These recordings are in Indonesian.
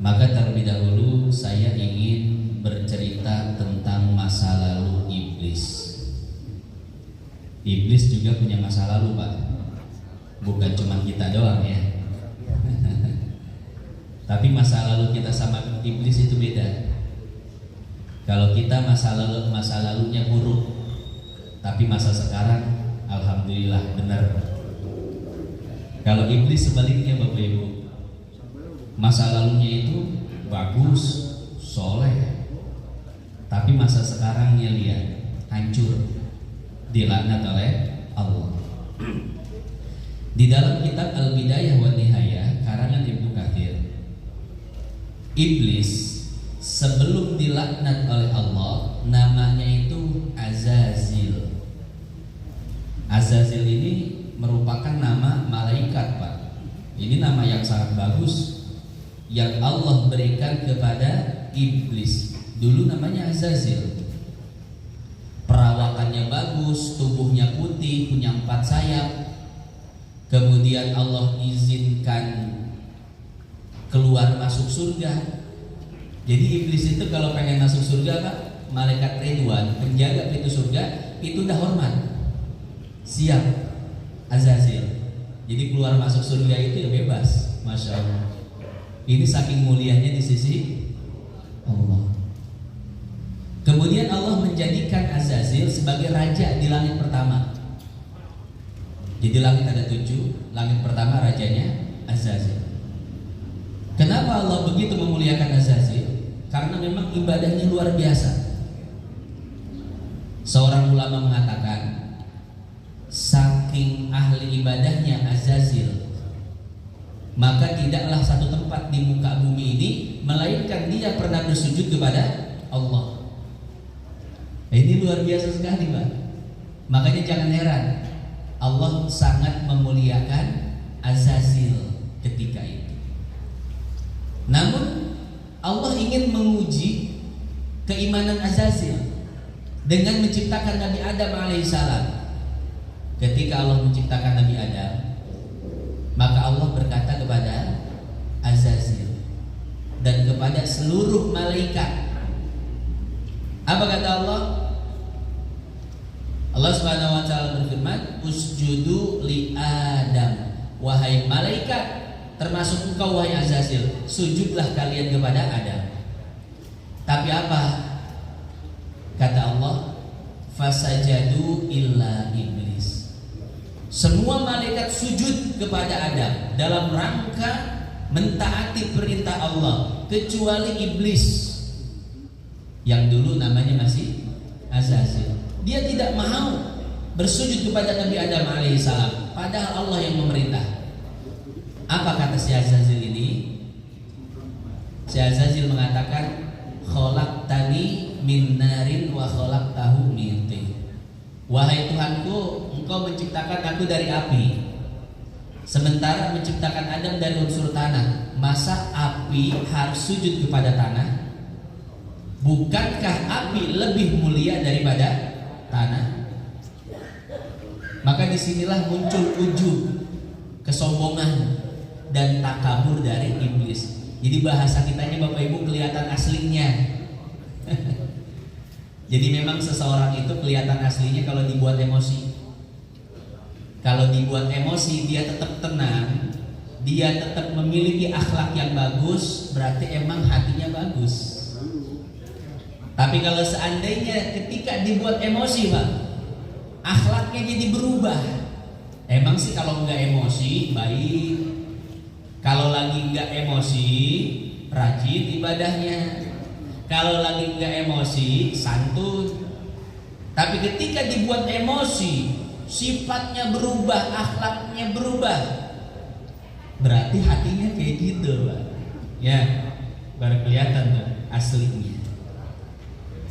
Maka terlebih dahulu saya ingin bercerita tentang masa lalu iblis. Iblis juga punya masa lalu, Pak. Bukan cuma kita doang ya. Tapi masa lalu kita sama iblis itu beda. Kalau kita masa lalunya buruk, tapi masa sekarang alhamdulillah benar. Kalau iblis sebaliknya Bapak Ibu, masa lalunya itu bagus, soleh, tapi masa sekarangnya lihat hancur, dilaknat oleh Allah. Di dalam kitab Al-Bidayah wa Nihayah karangan Ibnu Katsir, iblis sebelum dilaknat oleh Allah namanya itu Azazil. Azazil ini merupakan nama malaikat, Pak. Ini nama yang sangat bagus yang Allah berikan kepada iblis. Dulu namanya Azazil. Perawakannya bagus, tubuhnya putih, punya 4 sayap. Kemudian Allah izinkan keluar masuk surga. Jadi iblis itu kalau pengen masuk surga, Pak, malaikat Ridwan, penjaga pintu surga, itu udah hormat. Siap Azazil. Jadi keluar masuk surga itu ya bebas. Masya Allah. Ini saking mulianya di sisi Allah. Kemudian Allah menjadikan Azazil sebagai raja di langit pertama. Jadi langit ada 7, langit pertama rajanya Azazil. Kenapa Allah begitu memuliakan Azazil? Karena memang ibadahnya luar biasa. Seorang ulama mengatakan, saking ahli ibadahnya Azazil, maka tidaklah satu tempat di muka bumi ini melainkan dia pernah bersujud kepada Allah. Ini luar biasa sekali, Pak. Makanya jangan heran Allah sangat memuliakan Azazil ketika itu. Namun Allah ingin menguji keimanan Azazil dengan menciptakan Nabi Adam alaihissalam. Ketika Allah menciptakan Nabi Adam, maka Allah berkata kepada Azazil dan kepada seluruh malaikat. Apa kata Allah? Allah Subhanahu wa taala berfirman, "Usjudu li Adam." Wahai malaikat, termasuk engkau wahai Azazil, sujudlah kalian kepada Adam. Tapi apa? Kata Allah, "Fasajadu illa iblis." Semua malaikat sujud kepada Adam dalam rangka mentaati perintah Allah, kecuali iblis yang dulu namanya masih Azazil. Dia tidak mau bersujud kepada Nabi Adam alaihissalam, padahal Allah yang memerintah. Apa kata si Azazil ini? Si Azazil mengatakan, "Khalaqtani min narin wa khalaqtahu min tin." Wahai Tuhanku, engkau menciptakan aku dari api, sementara menciptakan Adam dari unsur tanah. Masa api harus sujud kepada tanah? Bukankah api lebih mulia daripada tanah? Maka disinilah muncul ujub, kesombongan dan takabur dari iblis. Jadi bahasa kitanya Bapak Ibu kelihatan aslinya. Jadi memang seseorang itu kelihatan aslinya kalau dibuat emosi. Kalau dibuat emosi dia tetap tenang, dia tetap memiliki akhlak yang bagus, berarti emang hatinya bagus. Tapi kalau seandainya ketika dibuat emosi, Pak, akhlaknya jadi berubah. Emang sih kalau nggak emosi baik, kalau lagi nggak emosi rajin ibadahnya, kalau lagi nggak emosi santun. Tapi ketika dibuat emosi, sifatnya berubah, akhlaknya berubah, berarti hatinya kayak gitu, Pak. Ya, baru kelihatan tuh aslinya.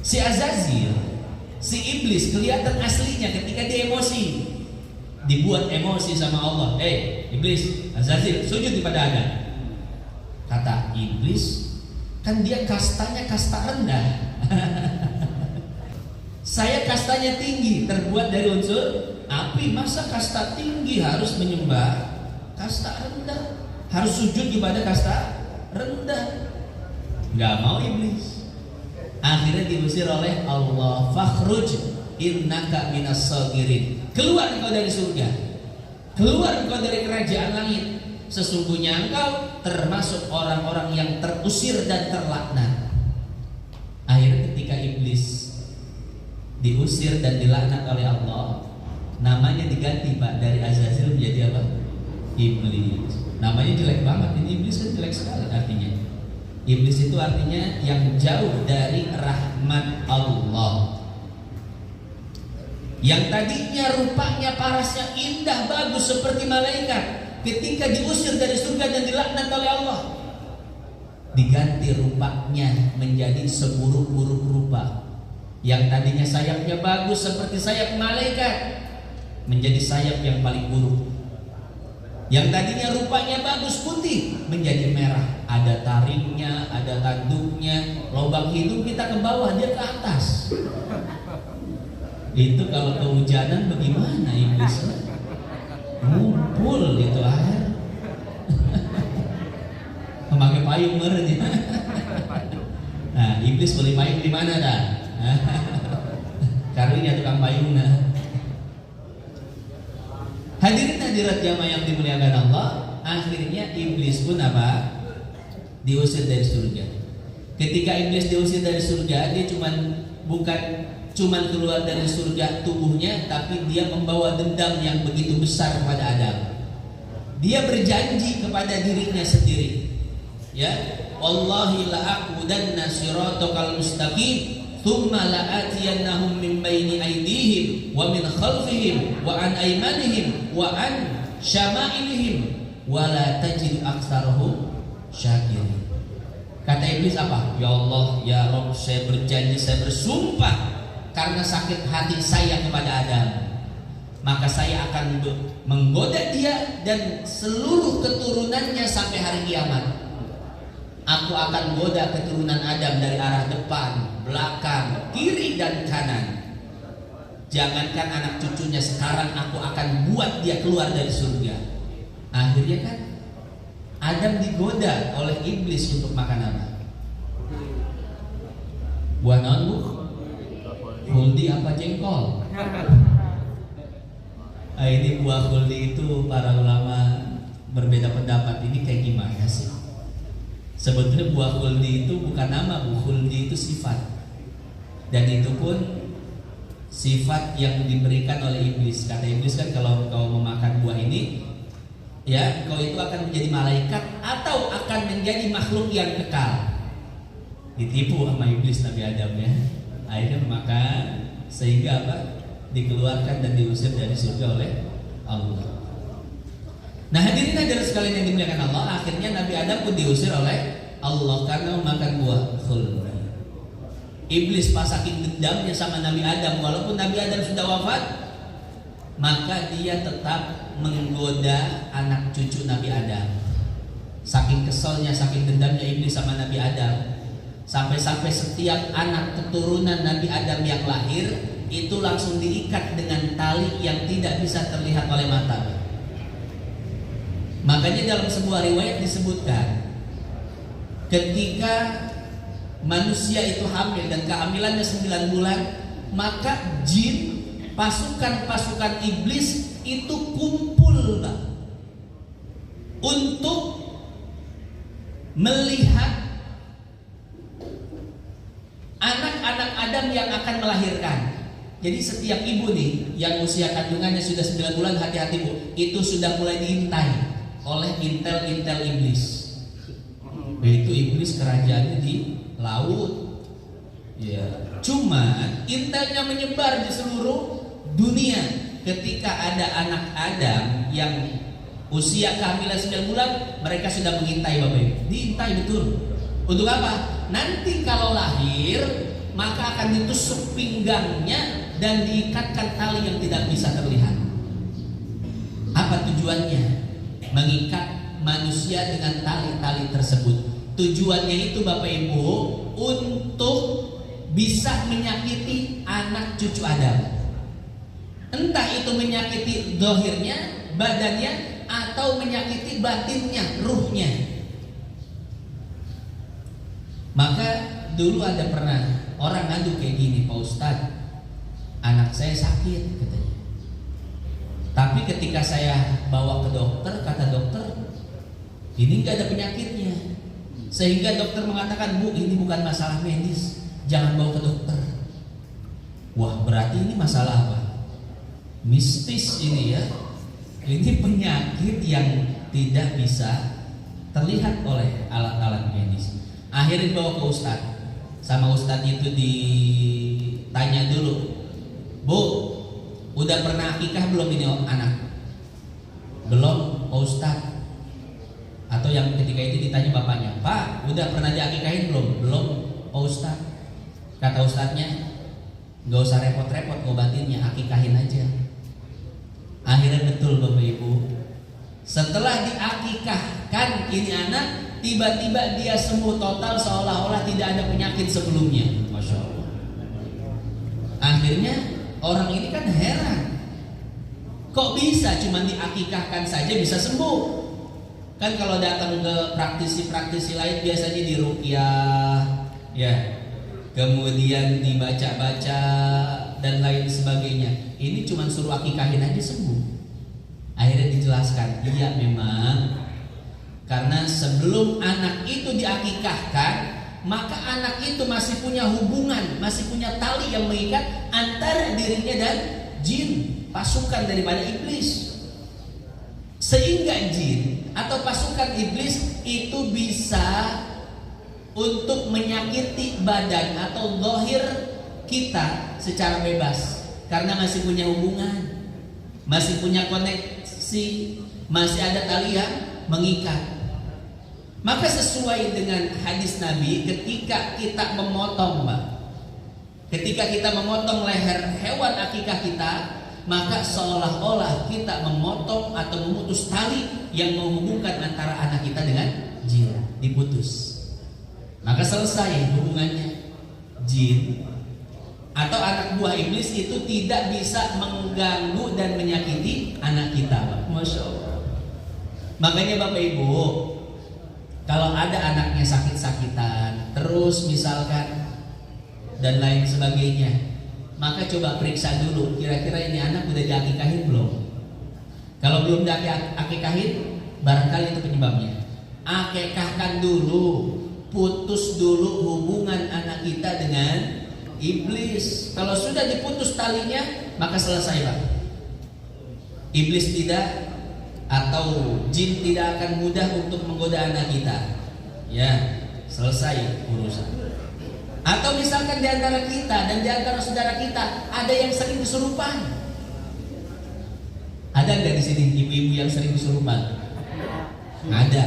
Si Azazil, si iblis kelihatan aslinya ketika dia emosi. Dibuat emosi sama Allah. Iblis, Azazil, sujud kepada Adam. Kata iblis, kan dia kastanya kasta rendah. Saya kastanya tinggi, terbuat dari unsur api. Masa kasta tinggi harus menyembah kasta rendah? Harus sujud kepada kasta rendah? Nggak mau iblis. Akhirnya diusir oleh Allah. Fakhruj innaka minas sagirin. Keluar engkau dari surga. Keluar engkau dari kerajaan langit. Sesungguhnya engkau termasuk orang-orang yang terusir dan terlaknat. Akhirnya ketika iblis diusir dan dilaknat oleh Allah, namanya diganti Pak, dari Azazil menjadi apa? Iblis. Namanya jelek banget. Ini iblis kan jelek sekali artinya. Iblis itu artinya yang jauh dari rahmat Allah. Yang tadinya rupanya parasnya indah bagus seperti malaikat, ketika diusir dari surga dan dilaknat oleh Allah, diganti rupanya menjadi seburuk-buruk rupa. Yang tadinya sayapnya bagus seperti sayap malaikat, menjadi sayap yang paling buruk. Yang tadinya rupanya bagus putih menjadi merah, ada taringnya, ada tanduknya, lubang hidung kita ke bawah, dia ke atas. Itu kalau kehujanan bagaimana iblis? Ngumpul itu air. Memakai payung meren ya. Nah, iblis boleh payung di mana dah? Karunya tukang payung nah. Hadirin hadirat jamaah yang dimuliakan Allah, akhirnya iblis pun apa? Diusir dari surga. Ketika iblis diusir dari surga, dia bukan cuman keluar dari surga tubuhnya, tapi dia membawa dendam yang begitu besar kepada Adam. Dia berjanji kepada dirinya sendiri, ya, wallahi la aqudanna siratal mustaqim thumma la'atiyannahum min baini aydihim wa min khalfihim wa an aymanihim wa an syama'ilihim wa la tajidu aktsarahum syakirin. Kata iblis apa? Ya Allah, ya Rabb, saya berjanji, saya bersumpah karena sakit hati saya kepada Adam, maka saya akan menggoda dia dan seluruh keturunannya sampai hari kiamat. Aku akan goda keturunan Adam dari arah depan, belakang, kiri dan kanan. Jangankan anak cucunya, sekarang aku akan buat dia keluar dari surga. Akhirnya kan Adam digoda oleh iblis untuk makan apa? Buah naon bu? Huldi apa jengkol? Nah, ini buah huldi itu para ulama berbeda pendapat. Ini kayak gimana sih? Sebetulnya buah khuldi itu bukan nama, bu. Khuldi itu sifat. Dan itu pun sifat yang diberikan oleh iblis. Kata iblis kan, kalau kau memakan buah ini, ya, kau itu akan menjadi malaikat atau akan menjadi makhluk yang kekal. Ditipu sama iblis Nabi Adam ya. Akhirnya memakan, sehingga apa? Dikeluarkan dan diusir dari surga oleh Allah. Nah, hadirin hadirat sekalian yang dimuliakan Allah, akhirnya Nabi Adam pun diusir oleh Allah karena memakan buah khuldi. Iblis pas saking dendamnya sama Nabi Adam, walaupun Nabi Adam sudah wafat, maka dia tetap menggoda anak cucu Nabi Adam. Saking keselnya, saking dendamnya iblis sama Nabi Adam, sampai-sampai setiap anak keturunan Nabi Adam yang lahir itu langsung diikat dengan tali yang tidak bisa terlihat oleh mata. Makanya dalam sebuah riwayat disebutkan, ketika manusia itu hamil dan kehamilannya 9 bulan, maka jin, pasukan-pasukan iblis itu kumpul untuk melihat anak-anak Adam yang akan melahirkan. Jadi setiap ibu nih yang usia kandungannya sudah 9 bulan, hati-hati bu, itu sudah mulai diintai oleh intel-intel iblis. Yaitu iblis kerajaannya di laut. Ya, cuma intelnya menyebar di seluruh dunia. Ketika ada anak Adam yang usia kehamilan 9 bulan, mereka sudah mengintai Bapak Ibu. Diintai betul. Untuk apa? Nanti kalau lahir, maka akan ditusuk pinggangnya dan diikatkan tali yang tidak bisa terlihat. Apa tujuannya? Mengikat manusia dengan tali-tali tersebut. Tujuannya itu Bapak Ibu untuk bisa menyakiti anak cucu Adam. Entah itu menyakiti dohirnya, badannya, atau menyakiti batinnya, ruhnya. Maka dulu ada pernah orang ngadu kayak gini, Pak Ustadz, anak saya sakit katanya. Tapi ketika saya bawa ke dokter, kata dokter ini nggak ada penyakitnya. Sehingga dokter mengatakan, Bu, ini bukan masalah medis, jangan bawa ke dokter. Wah, berarti ini masalah apa? Mistis ini ya. Ini penyakit yang tidak bisa terlihat oleh alat-alat medis. Akhirnya bawa ke Ustadz. Sama Ustadz itu ditanya dulu, Bu, udah pernah akikah belum ini anak? Belum, Pak Ustadz. Atau yang ketika itu ditanya bapaknya, Pak, udah pernah diakikahin belum? Belum, Pak Ustadz. Kata Ustadznya, gak usah repot-repot ngobatinnya, akikahin aja. Akhirnya betul Bapak Ibu, setelah diakikahkan ini anak, tiba-tiba dia sembuh total seolah-olah tidak ada penyakit sebelumnya. Masya Allah. Akhirnya orang ini kan heran, kok bisa cuma diakikahkan saja bisa sembuh? Kan kalau datang ke praktisi-praktisi lain biasanya diruqyah, ya, kemudian dibaca-baca dan lain sebagainya. Ini cuma suruh akikahin aja sembuh. Akhirnya dijelaskan, iya memang karena sebelum anak itu diakikahkan, maka anak itu masih punya hubungan, masih punya tali yang mengikat antara dirinya dan jin, pasukan daripada iblis. Sehingga jin atau pasukan iblis itu bisa untuk menyakiti badan atau zahir kita secara bebas, karena masih punya hubungan, masih punya koneksi, masih ada tali yang mengikat. Maka sesuai dengan hadis Nabi, ketika kita memotong, Pak, ketika kita memotong leher hewan akikah kita, maka seolah-olah kita memotong atau memutus tali yang menghubungkan antara anak kita dengan jin, diputus. Maka selesai hubungannya. Jin atau anak buah iblis itu tidak bisa mengganggu dan menyakiti anak kita, Pak. Masya Allah. Makanya Bapak Ibu, kalau ada anaknya sakit-sakitan terus misalkan dan lain sebagainya, maka coba periksa dulu, kira-kira ini anak udah diakikahin belum? Kalau belum diakikahin, barangkali itu penyebabnya. Akikahkan dulu, putus dulu hubungan anak kita dengan iblis. Kalau sudah diputus talinya, maka selesai, Pak. Iblis tidak atau jin tidak akan mudah untuk menggoda anak kita. Ya, selesai urusan. Atau misalkan di antara kita dan di antara saudara kita ada yang sering kesurupan. Ada nggak di sini ibu-ibu yang sering kesurupan? Ada.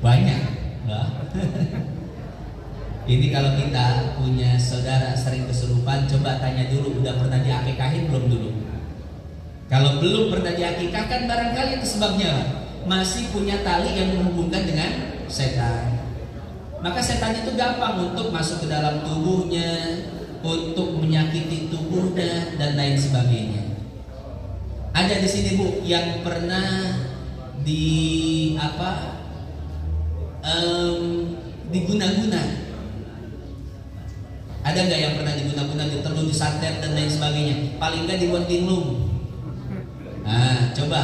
Banyak. Ini kalau kita punya saudara sering kesurupan, coba tanya dulu, udah pernah diakikahin belum dulu? Kalau belum pernah diakikahkan, barangkali itu sebabnya masih punya tali yang menghubungkan dengan setan. Maka setan itu gampang untuk masuk ke dalam tubuhnya, untuk menyakiti tubuhnya dan lain sebagainya. Ada di sini Bu yang pernah diguna-guna. Ada nggak yang pernah diguna-guna, diteluh, disantet dan lain sebagainya? Paling nggak dibuat linglung. Nah, coba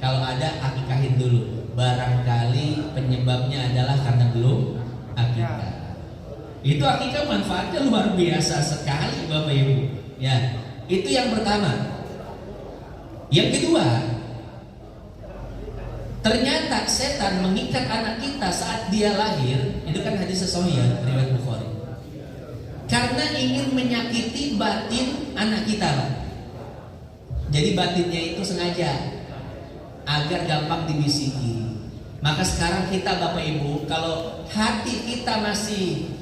kalau ada akikahin dulu. Barangkali penyebabnya adalah karena belum akikah. Itu akikah manfaatnya luar biasa sekali Bapak Ibu. Ya, itu yang pertama. Yang kedua, ternyata setan mengikat anak kita saat dia lahir. Itu kan hadis sahih riwayat Bukhari. Karena ingin menyakiti batin anak kita, Pak. Jadi batinnya itu sengaja agar gampang dibisiki. Maka sekarang kita Bapak Ibu, kalau hati kita masih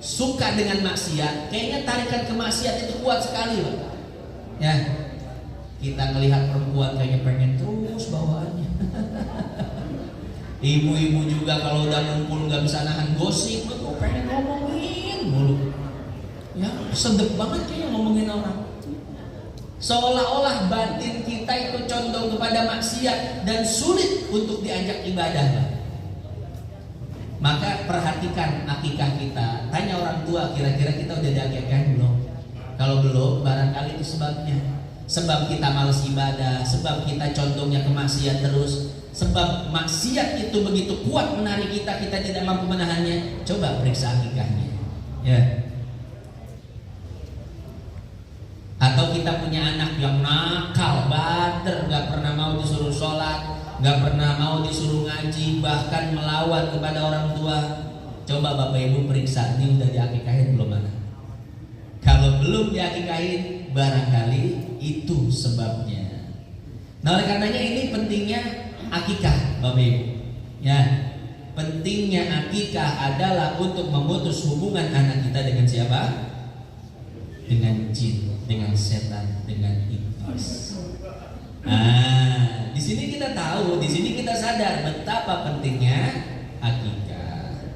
suka dengan maksiat, kayaknya tarikan ke maksiat itu kuat sekali, Pak. Ya, kita ngelihat perempuan kayaknya pengen terus bawaannya. Ibu-ibu juga kalau udah ngumpul nggak bisa nahan gosip, kok pengen ngomongin mulu. Ya, sedep banget kayaknya ngomongin orang. Seolah-olah batin kita itu condong kepada maksiat dan sulit untuk diajak ibadah. Maka perhatikan akikah kita. Tanya orang tua, kira-kira kita udah diakikahkan belum? Kalau belum, barangkali itu sebabnya. Sebab kita malas ibadah, sebab kita condongnya ke maksiat terus, sebab maksiat itu begitu kuat menarik kita, kita tidak mampu menahannya. Coba periksa akikahnya. Ya. Atau kita punya anak yang nakal, bader, gak pernah mau disuruh sholat, gak pernah mau disuruh ngaji, bahkan melawan kepada orang tua. Coba Bapak Ibu periksa, ini udah diakikahin belum anak? Kalau belum diakikahin, barangkali itu sebabnya. Nah oleh karenanya ini pentingnya akikah Bapak Ibu. Ya, pentingnya akikah adalah untuk memutus hubungan anak kita dengan siapa? Dengan jin, dengan setan, dengan iblis. Nah, di sini kita tahu, di sini kita sadar betapa pentingnya